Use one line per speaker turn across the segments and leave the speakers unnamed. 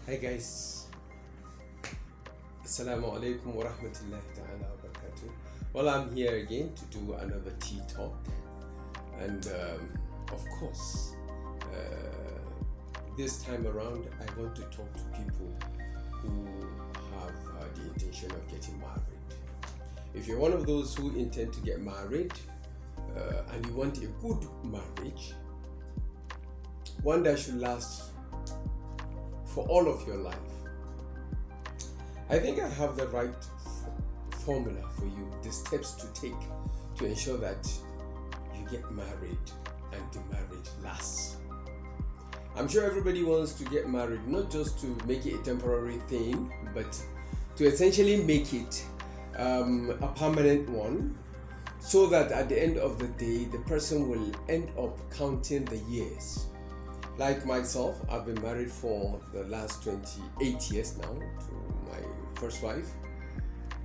Hi guys, Assalamu alaikum wa rahmatullahi ta'ala wa barakatuh. Well, I'm here again to do another tea talk, and of course, this time around, I want to talk to people who have the intention of getting married. If you're one of those who intend to get married and you want a good marriage, one that should last for all of your life, I think I have the right formula for you, the steps to take to ensure that you get married and the marriage lasts. I'm sure everybody wants to get married, not just to make it a temporary thing, but to essentially make it a permanent one, so that at the end of the day, the person will end up counting the years. Like myself, I've been married for the last 28 years now to my first wife,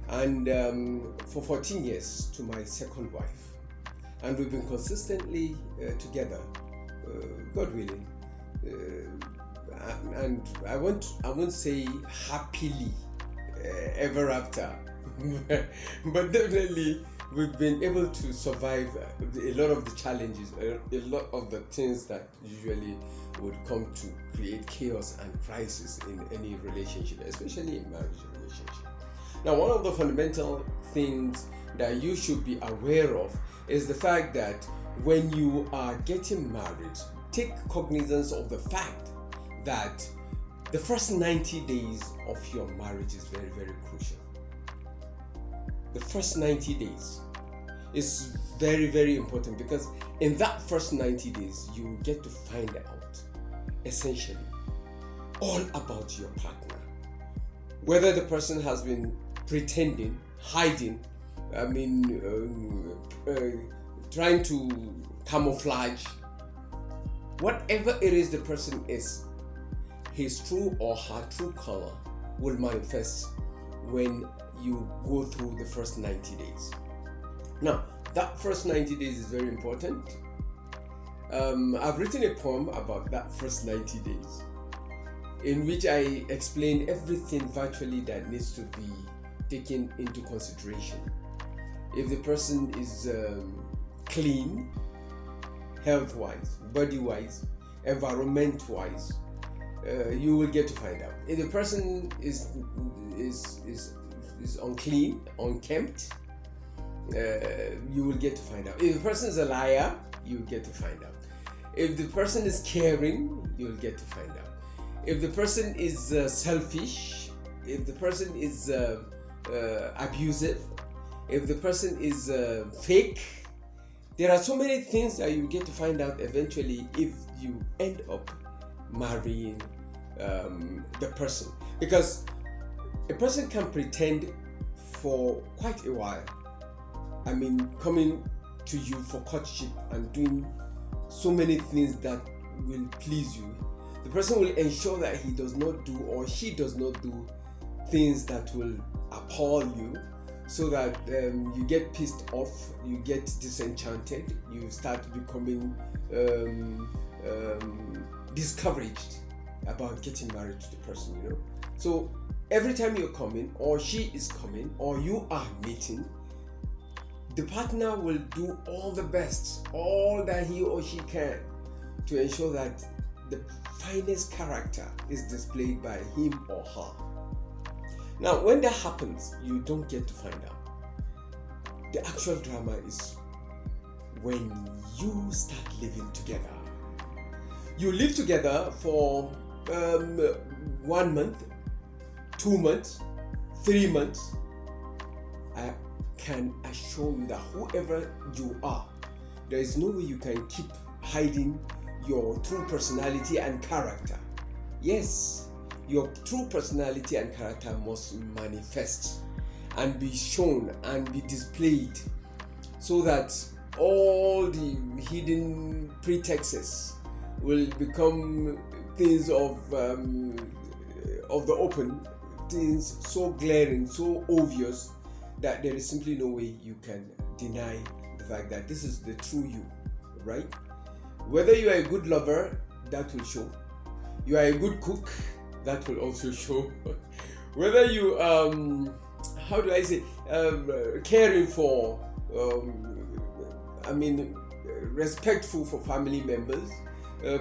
and for 14 years to my second wife. And we've been consistently together, God willing. And I won't say happily ever after, but definitely we've been able to survive a lot of the challenges, a lot of the things that usually would come to create chaos and crisis in any relationship, especially in marriage relationship. Now, one of the fundamental things that you should be aware of is the fact that when you are getting married, take cognizance of the fact that the first 90 days of your marriage is very, very crucial. The first 90 days is very, very important, because in that first 90 days, you get to find out essentially all about your partner. Whether the person has been pretending, hiding, trying to camouflage, whatever it is the person is, his true or her true color will manifest when you go through the first 90 days. Now, that first 90 days is very important. I've written a poem about that first 90 days in which I explain everything virtually that needs to be taken into consideration. If the person is clean, health-wise, body-wise, environment-wise, you will get to find out. If the person is unclean, unkempt, you will get to find out. If the person is a liar, you will get to find out. If the person is caring, you will get to find out. If the person is selfish, if the person is abusive, if the person is fake, there are so many things that you get to find out eventually if you end up marrying the person. Because a person can pretend for quite a while. Coming to you for courtship and doing so many things that will please you. The person will ensure that he does not do or she does not do things that will appall you, so that you get pissed off, you get disenchanted, you start becoming discouraged about getting married to the person, So every time you're coming, or she is coming, or you are meeting, the partner will do all the best, all that he or she can, to ensure that the finest character is displayed by him or her. Now, when that happens, you don't get to find out. The actual drama is when you start living together. You live together for 1 month, 2 months, 3 months. I can assure you that whoever you are, there is no way you can keep hiding your true personality and character. Yes, your true personality and character must manifest and be shown and be displayed, so that all the hidden pretexts will become things of the open, things so glaring, so obvious, that there is simply no way you can deny the fact that this is the true you, right? Whether you are a good lover, that will show. You are a good cook, that will also show. Whether you how do I say, caring for, respectful for family members,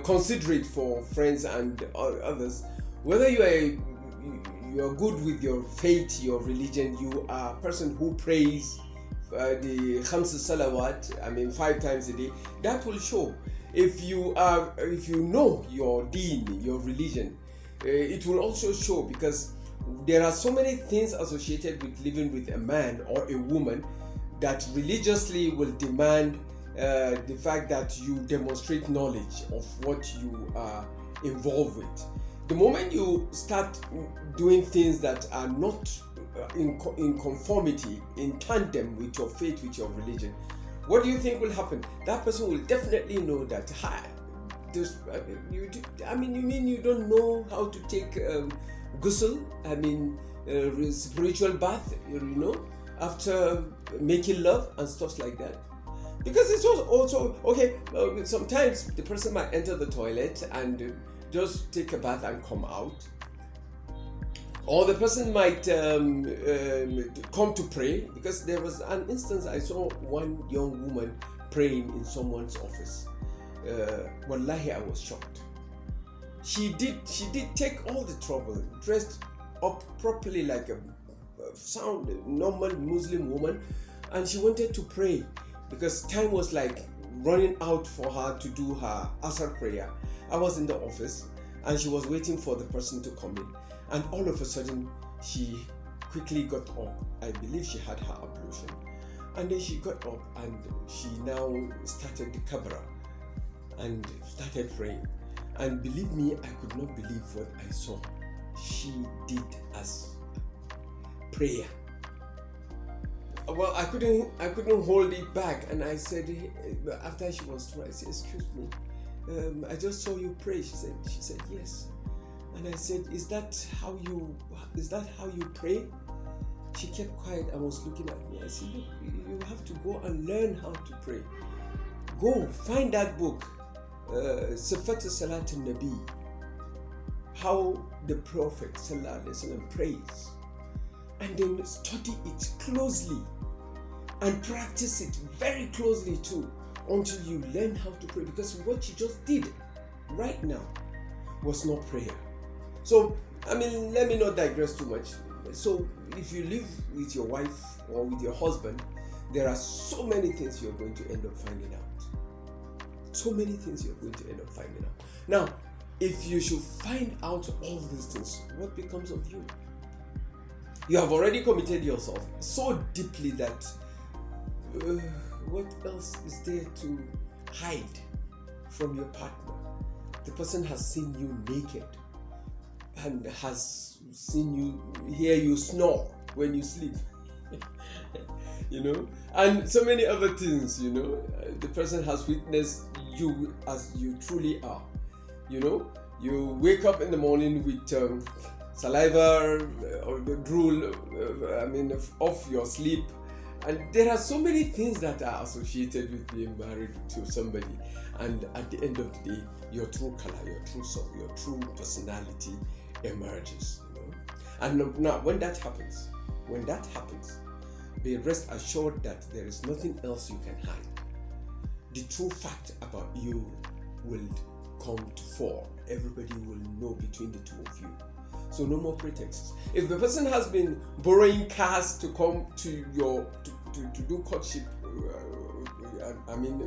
considerate for friends and others. Whether you are good with your faith, your religion, you are a person who prays the khams salawat, 5 times a day. That will show. If you know your deen, your religion, it will also show, because there are so many things associated with living with a man or a woman that religiously will demand the fact that you demonstrate knowledge of what you are involved with. The moment you start doing things that are not in conformity, in tandem with your faith, with your religion, what do you think will happen? That person will definitely know that, you mean you don't know how to take ghusl, spiritual bath, after making love and stuff like that? Because it's also okay. Sometimes the person might enter the toilet and just take a bath and come out, or the person might come to pray. Because there was an instance, I saw one young woman praying in someone's office. Wallahi, I was shocked. She did take all the trouble, dressed up properly like a sound normal Muslim woman, and she wanted to pray because time was like running out for her to do her Asr prayer. I was in the office and she was waiting for the person to come in, and all of a sudden she quickly got up. I believe she had her ablution, and then she got up and she now started the kabra and started praying. And believe me, I could not believe what I saw. She did as prayer. Well, I couldn't hold it back, and I said, after she was through, I said, "Excuse me, I just saw you pray." She said yes, and I said, "Is that how you pray?" She kept quiet and was looking at me. I said, "Look, you have to go and learn how to pray. Go find that book, Sifat Salat al-Nabi, how the Prophet Sallallahu Alaihi Wasallam prays, and then study it closely and practice it very closely too until you learn how to pray." Because what you just did right now was not prayer. So, let me not digress too much. So, if you live with your wife or with your husband, there are so many things you're going to end up finding out. So many things you're going to end up finding out. Now, if you should find out all these things, what becomes of you? You have already committed yourself so deeply that what else is there to hide from your partner? The person has seen you naked and has seen you, hear you snore when you sleep. And so many other things. The person has witnessed you as you truly are. You wake up in the morning with saliva or the drool, of your sleep. And there are so many things that are associated with being married to somebody. And at the end of the day, your true color, your true self, your true personality emerges. And now, when that happens, be rest assured that there is nothing else you can hide. The true fact about you will come to fore. Everybody will know between the two of you. So no more pretexts. If the person has been borrowing cars to come to your to do courtship,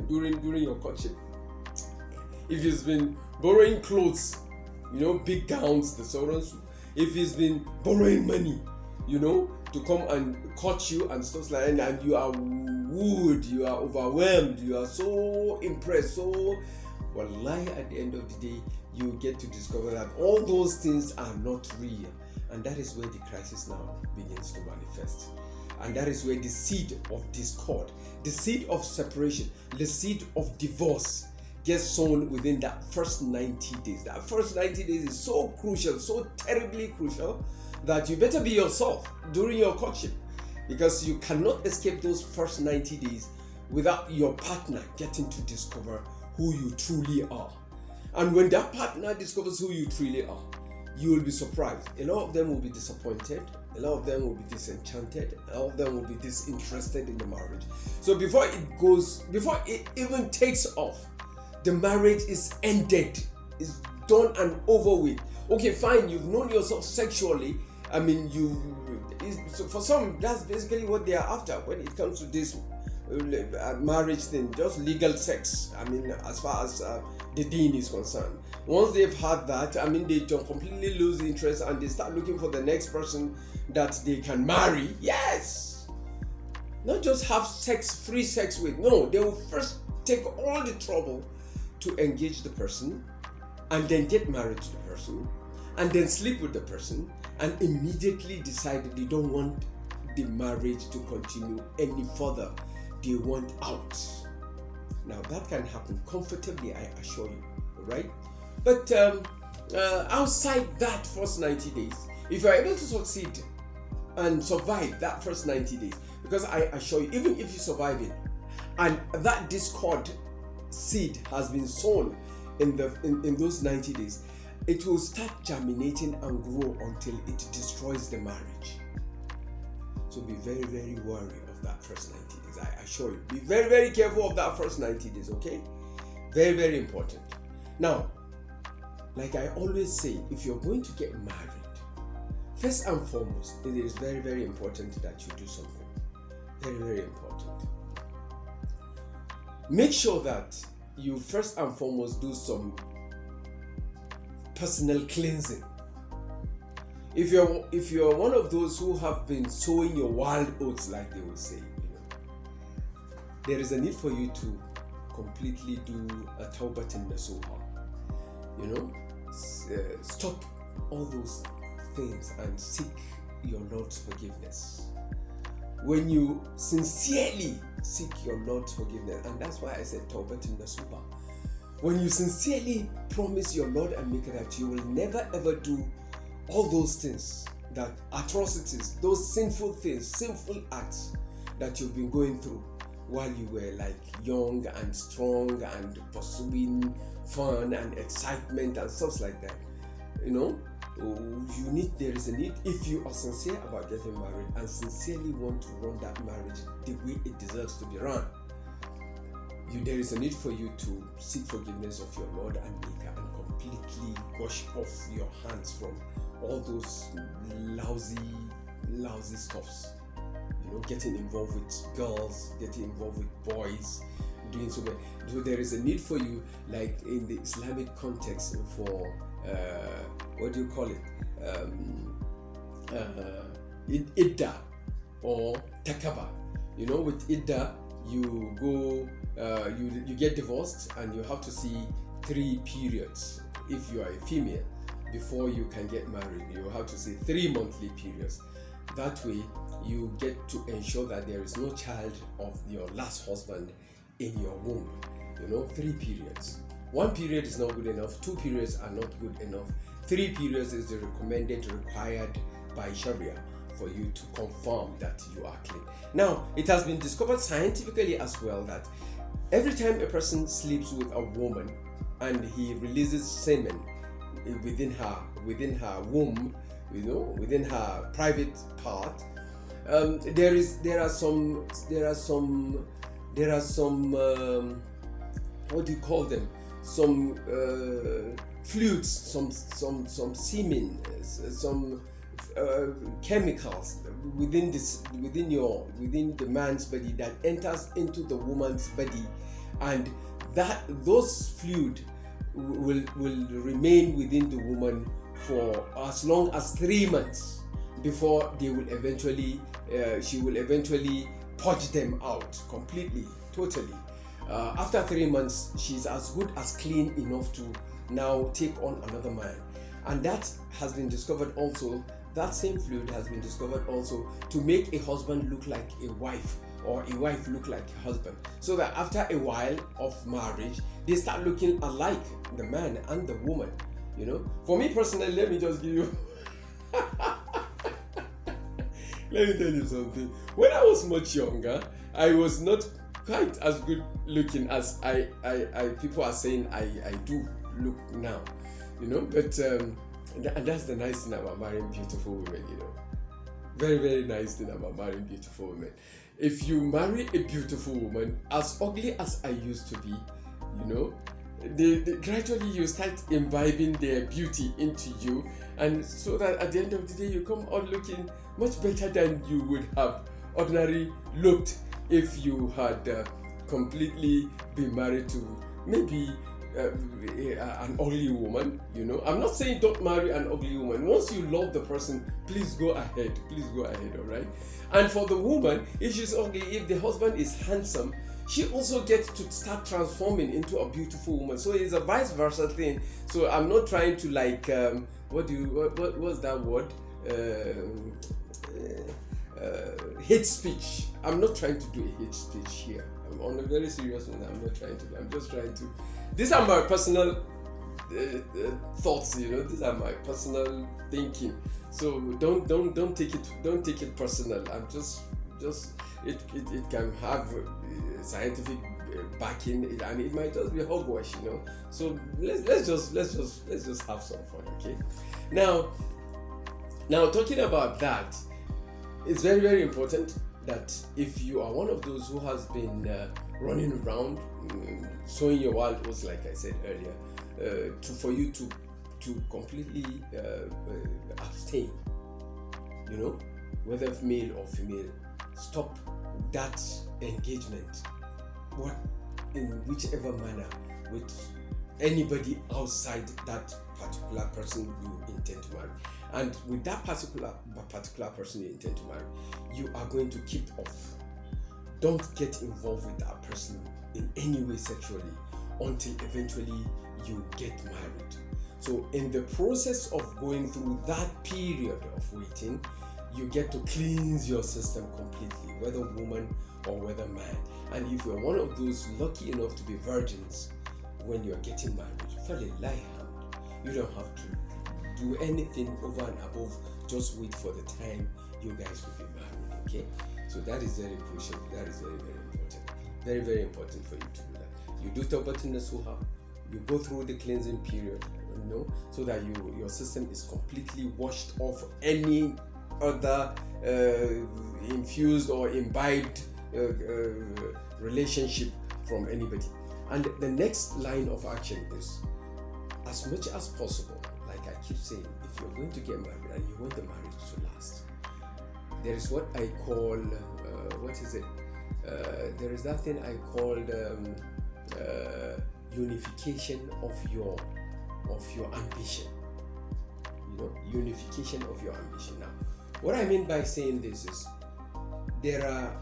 during your courtship, if he's been borrowing clothes, big gowns, the sorrows, if he's been borrowing money, to come and court you and stuff like that, and you are wooed, you are overwhelmed, you are so impressed, so wallahi, at the end of the day, you get to discover that all those things are not real. And that is where the crisis now begins to manifest. And that is where the seed of discord, the seed of separation, the seed of divorce gets sown within that first 90 days. That first 90 days is so crucial, so terribly crucial, that you better be yourself during your courtship, because you cannot escape those first 90 days without your partner getting to discover who you truly are. And when that partner discovers who you truly are, you will be surprised. A lot of them will be disappointed. A lot of them will be disenchanted. A lot of them will be disinterested in the marriage. So before it even takes off, the marriage is ended. It's done and over with. Okay, fine, you've known yourself sexually. I mean, so for some, that's basically what they are after when it comes to this marriage thing, just legal sex. I mean, as far as the deen is concerned. Once they've had that, I mean, they don't completely lose interest and they start looking for the next person that they can marry. Yes! Not just have free sex with. No, they will first take all the trouble to engage the person and then get married to the person and then sleep with the person and immediately decide that they don't want the marriage to continue any further. They want out. Now that can happen comfortably, I assure you, right? But outside that first 90 days, if you are able to succeed and survive that first 90 days, because I assure you, even if you survive it, and that discord seed has been sown in those 90 days, it will start germinating and grow until it destroys the marriage. So be very, very wary of that first 90 days. I assure you. Be very, very careful of that first 90 days, okay? Very, very important. Now, like I always say, if you're going to get married, first and foremost, it is very, very important that you do something. Very, very important. Make sure that you first and foremost do some personal cleansing. If you're one of those who have been sowing your wild oats, like they will say, there is a need for you to completely do a tawbatin nasuha. Stop all those things and seek your Lord's forgiveness. When you sincerely seek your Lord's forgiveness, and that's why I said tawbatin nasuha. When you sincerely promise your Lord and Maker that you will never ever do all those things, that atrocities, those sinful things, sinful acts that you've been going through while you were like young and strong and pursuing fun and excitement and stuff like that. There is a need, if you are sincere about getting married and sincerely want to run that marriage the way it deserves to be run, there is a need for you to seek forgiveness of your Lord and Maker and completely wash off your hands from all those lousy stuffs. Getting involved with girls, getting involved with boys, doing so many. So there is a need for you, like in the Islamic context, for what do you call it? Idda or takaba. With idda, you go, you get divorced and you have to see 3 periods if you are a female before you can get married. You have to see 3 monthly periods. That way you get to ensure that there is no child of your last husband in your womb. 3 periods. 1 period is not good enough, 2 periods are not good enough, 3 periods is the required by Sharia for you to confirm that you are clean. Now, it has been discovered scientifically as well that every time a person sleeps with a woman and he releases semen within her womb, within her private part, there are some what do you call them? Some fluids, some semen, some chemicals within the man's body that enters into the woman's body, and those fluid will remain within the woman for as long as 3 months before they will eventually she will eventually purge them out completely, totally. After 3 months, she's as good as clean enough to now take on another man. And that has been discovered also, that same fluid has been discovered also to make a husband look like a wife, or a wife look like a husband, so that after a while of marriage they start looking alike, the man and the woman. For me personally, let me just give you let me tell you something. When I was much younger, I was not quite as good looking as I people are saying I do look now, but And that's the nice thing about marrying beautiful women, you know. Very, very nice thing about marrying beautiful women. If you marry a beautiful woman, as ugly as I used to be, you know, they gradually you start imbibing their beauty into you, and so that at the end of the day you come out looking much better than you would have ordinarily looked if you had completely been married to maybe an ugly woman. You know, I'm not saying don't marry an ugly woman. Once you love the person, please go ahead, all right? And for the woman, if she's ugly, if the husband is handsome, she also gets to start transforming into a beautiful woman. So it's a vice versa thing. So I'm not trying to like what's that word? Hate speech. I'm not trying to do a hate speech here. I'm on a very serious one. I'm just trying to. These are my personal thoughts. You know, these are my personal thinking. So don't take it personal. I'm just it can have scientific backing, and it might just be hogwash, you know. So let's just have some fun, okay? Now talking about that, it's very, very important that if you are one of those who has been running around sowing your wild oats, like I said earlier, for you to completely abstain, you know, whether male or female, stop that engagement, in whichever manner, with anybody outside that particular person you intend to marry. And with that particular person you intend to marry, you are going to keep off. Don't get involved with that person in any way sexually until eventually you get married. So in the process of going through that period of waiting, you get to cleanse your system completely, whether woman or whether man. And if you're one of those lucky enough to be virgins when you're getting married, you don't have to do anything over and above. Just wait for the time you guys will be married, okay? So that is very crucial. That is very, very important. Very, very important for you to do that. You do Tawbatin Nasuha, you go through the cleansing period, you know, so that your system is completely washed off any other infused or imbibed relationship from anybody. And the next line of action is, as much as possible, like I keep saying, if you're going to get married and you want the marriage to last, there is what I call there is that thing I called unification of your ambition. You know, unification of your ambition. Now, what I mean by saying this is, there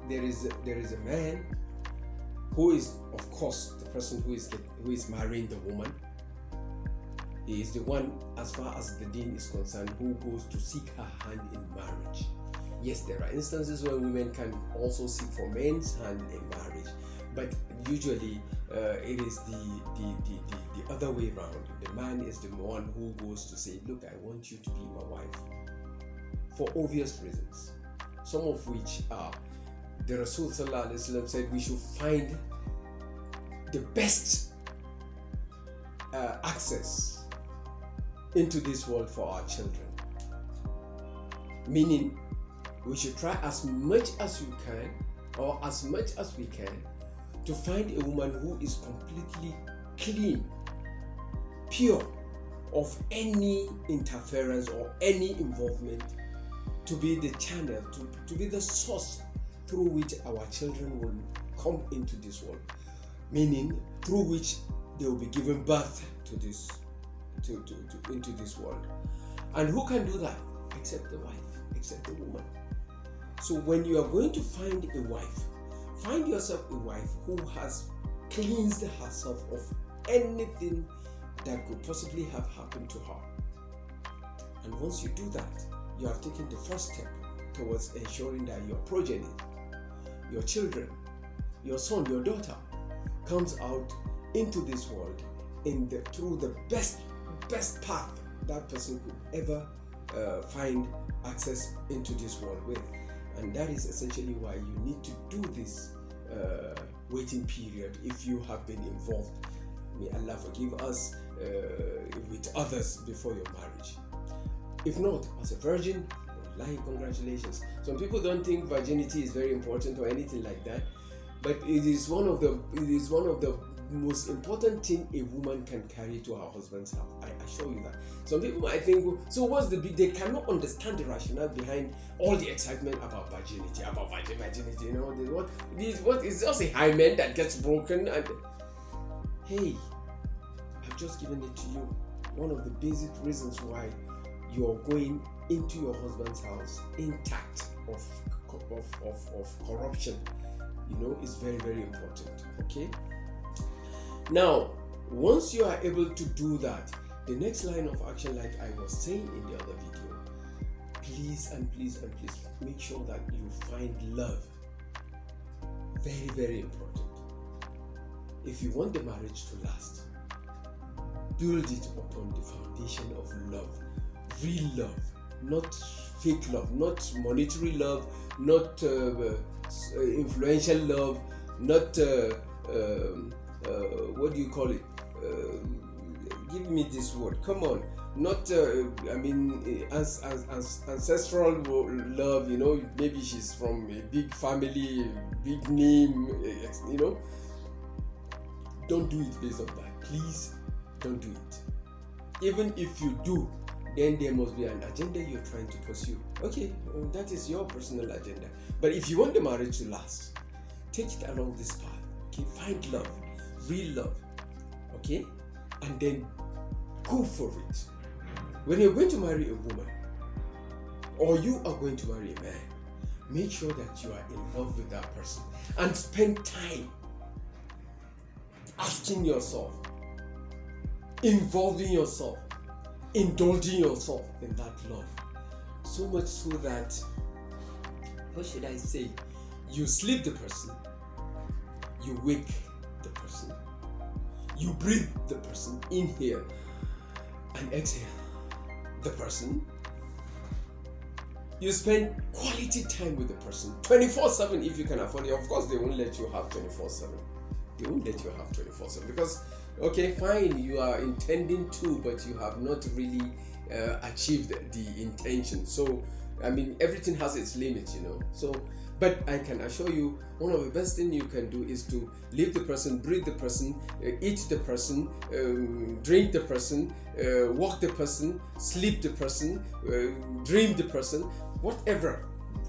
is a man who is, of course, the person who is marrying the woman. He is the one, as far as the deen is concerned, who goes to seek her hand in marriage. Yes, there are instances where women can also seek for men's hand in marriage, but usually it is the other way around. The man is the one who goes to say, look, I want you to be my wife, for obvious reasons, some of which are, the Rasul Sallallahu Alaihi Wasallam said we should find the best access into this world for our children. Meaning, we should try as much as we can, or as much as we can, to find a woman who is completely clean, pure of any interference or any involvement, to be the channel, to be the source through which our children will come into this world. Meaning, through which they will be given birth to this, into this world. And who can do that? Except the wife, except the woman. So when you are going to find a wife, find yourself a wife who has cleansed herself of anything that could possibly have happened to her. And once you do that, you have taken the first step towards ensuring that your progeny, your children, your son, your daughter, comes out into this world through the best path that person could ever find access into this world with. And that is essentially why you need to do this waiting period if you have been involved. May Allah forgive us with others before your marriage. If not, as a virgin, lying, congratulations. Some people don't think virginity is very important or anything like that, but it is one of the most important thing a woman can carry to her husband's house. I assure you that. Some people might think, so what's the big? They cannot understand the rationale behind all the excitement about virginity, virginity. You know, it's just a hymen that gets broken. And hey, I've just given it to you. One of the basic reasons why you're going into your husband's house intact of corruption, you know, is very, very important. Okay. Now, once you are able to do that, the next line of action, like I was saying in the other video, please make sure that you find love. Very, very important. If you want the marriage to last, build it upon the foundation of love. Real love, not fake love, not monetary love, not influential love, not what do you call it? Give me this word. Come on, not ancestral love. You know, maybe she's from a big family, big name. You know, don't do it based on that. Please, don't do it. Even if you do, then there must be an agenda you're trying to pursue. Okay, that is your personal agenda. But if you want the marriage to last, take it along this path. Okay, find love, real love. Okay, and then go for it. When you're going to marry a woman, or you are going to marry a man, make sure that you are in love with that person and spend time asking yourself, involving yourself, indulging yourself in that love. So much so that, what should I say? You sleep the person, you wake the person, you breathe the person, inhale and exhale the person. You spend quality time with the person 24/7 if you can afford it. Of course, they won't let you have 24/7. They won't let you have 24/7 because, okay, fine, you are intending to, but you have not really achieved the intention. So, I mean, everything has its limits, you know. So, but I can assure you, one of the best things you can do is to live the person, breathe the person, eat the person, drink the person, walk the person, sleep the person, dream the person, whatever.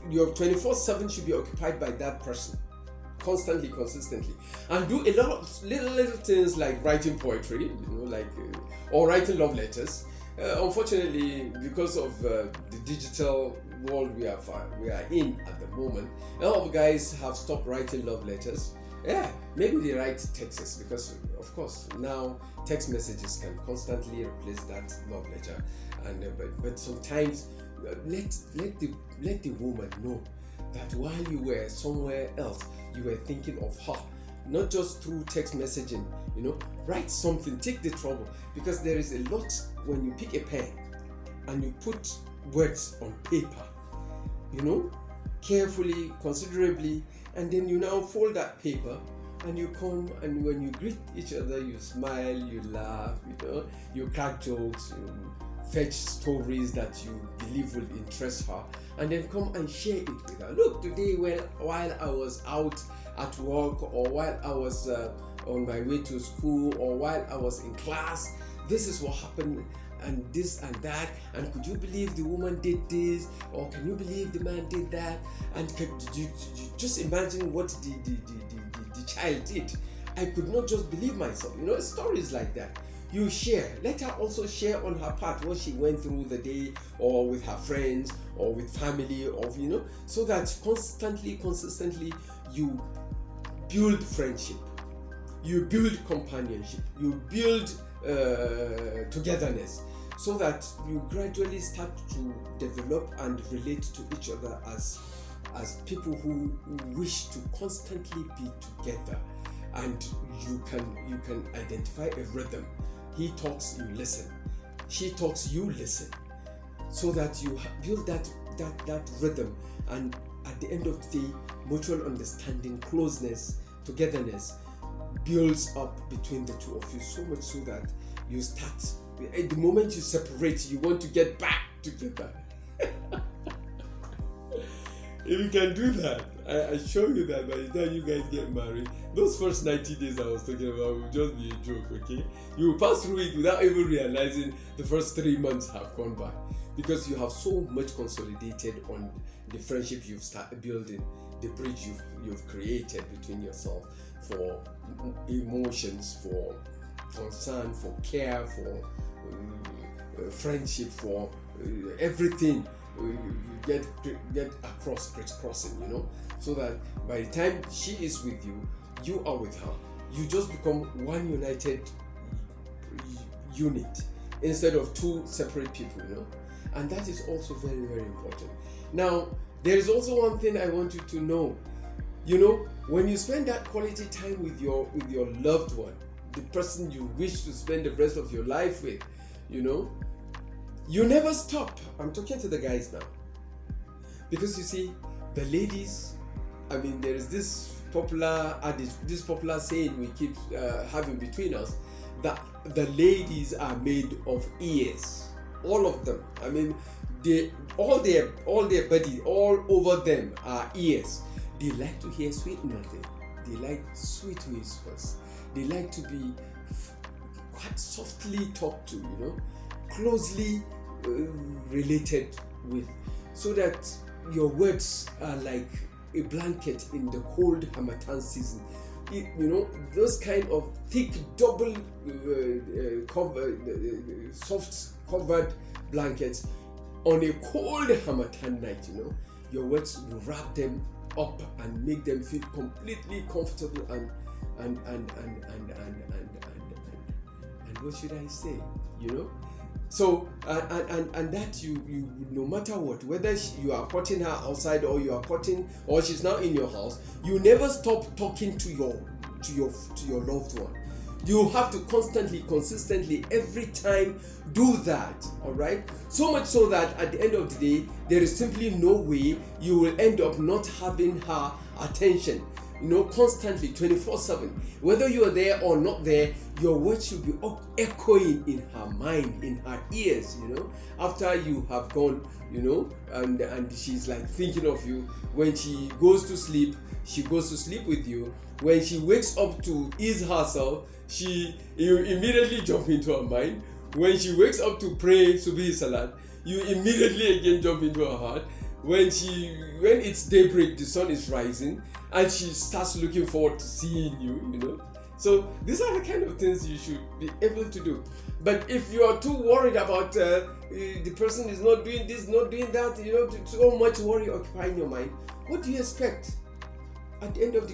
Your 24/7 should be occupied by that person. Constantly, consistently, and do a lot of little things like writing poetry, you know, like or writing love letters. Unfortunately, because of the digital world we are in at the moment, a lot of guys have stopped writing love letters. Yeah, maybe they write texts because, of course, now text messages can constantly replace that love letter. And but sometimes let the woman know that while you were somewhere else, you were thinking of her, not just through text messaging. You know, write something, take the trouble, because there is a lot when you pick a pen and you put words on paper, you know, carefully, considerably, and then you now fold that paper and you come, and when you greet each other, you smile, you laugh, you know, you crack jokes, you fetch stories that you believe will interest her, and then come and share it with her. Look, today, while I was out at work, or while I was on my way to school, or while I was in class, this is what happened, and this and that, and could you believe the woman did this, or can you believe the man did that, and you just imagine what the child did. I could not just believe myself, you know, stories like that. You share. Let her also share on her part what she went through the day, or with her friends, or with family, or, you know, so that consistently you build friendship, you build companionship, you build togetherness, so that you gradually start to develop and relate to each other as people who wish to constantly be together. And you can identify a rhythm. He talks, you listen. She talks, you listen. So that you build that rhythm, and at the end of the day, mutual understanding, closeness, togetherness builds up between the two of you, so much so that you start, at the moment you separate, you want to get back together. If you can do that, I assure you that by the time you guys get married, those first 90 days I was talking about will just be a joke, okay? You will pass through it without even realizing the first 3 months have gone by, because you have so much consolidated on the friendship you've started building, the bridge you've created between yourself, for emotions, for concern, for care, for friendship, for everything. You get across, crisscrossing, so that by the time she is with you, you are with her. You just become one united unit instead of two separate people, and that is also very, very important. Now, there is also one thing I want you to know. When you spend that quality time with your loved one, the person you wish to spend the rest of your life with, you never stop. I'm talking to the guys now. Because you see, the ladies, there is this popular adage, this popular saying we keep having between us, that the ladies are made of ears. All of them. All their body, all over them are ears. They like to hear sweet nothing. They like sweet whispers. They like to be quite softly talked to, closely related with, so that your words are like a blanket in the cold Harmattan season. Those kind of thick, double soft covered blankets on a cold Harmattan night. Your words will wrap them up and make them feel completely comfortable and what should I say? So and that you no matter what, whether you are courting her outside or you are courting, or she's now in your house, you never stop talking to your loved one. You have to constantly, consistently, every time do that. All right. So much so that at the end of the day, there is simply no way you will end up not having her attention. Constantly, 24/7. Whether you are there or not there, your words should be echoing in her mind, in her ears, after you have gone, and she's like thinking of you. When she goes to sleep, she goes to sleep with you. When she wakes up to ease herself, you immediately jump into her mind. When she wakes up to pray Subhi Salat, you immediately again jump into her heart. When it's daybreak, the sun is rising, and she starts looking forward to seeing you, So these are the kind of things you should be able to do. But if you are too worried about the person is not doing this, not doing that, so much worry occupying your mind, what do you expect? At the end of the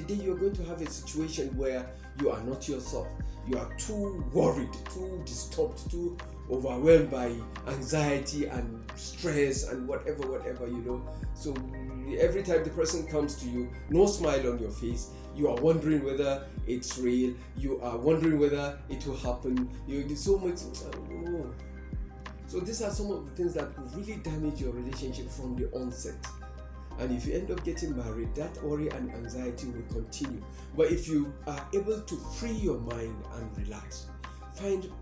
day, you're going to have a situation where you are not yourself. You are too worried, too disturbed, too overwhelmed by anxiety and stress and whatever, So every time the person comes to you, no smile on your face. You are wondering whether it's real. You are wondering whether it will happen. You do so much. So these are some of the things that could really damage your relationship from the onset. And if you end up getting married, that worry and anxiety will continue. But if you are able to free your mind and relax, find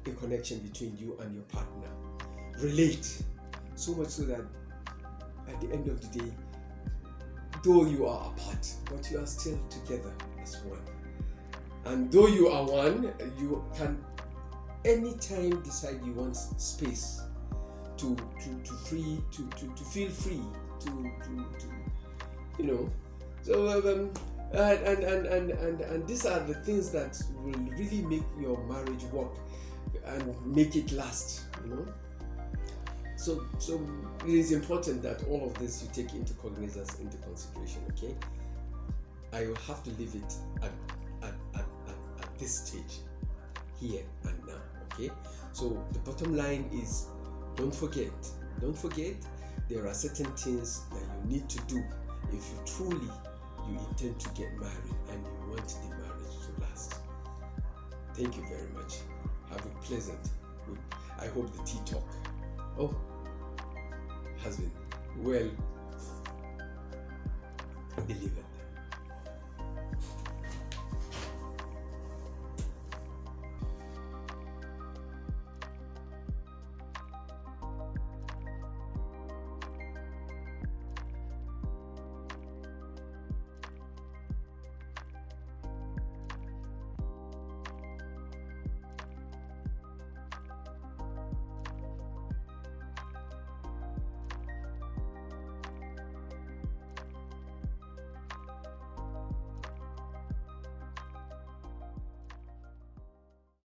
a connection between you and your partner. Relate. So much so that at the end of the day, though you are apart, but you are still together as one. And though you are one, you can anytime decide you want space to feel free, So and these are the things that will really make your marriage work and make it last. So it is important that all of this you take into cognizance, into consideration. Okay, I will have to leave it at this stage, here and now. Okay, so the bottom line is, don't forget, there are certain things that you need to do if you truly intend to get married and you want the marriage to last. Thank you very much. Have a pleasant week. I hope the tea talk has been well delivered.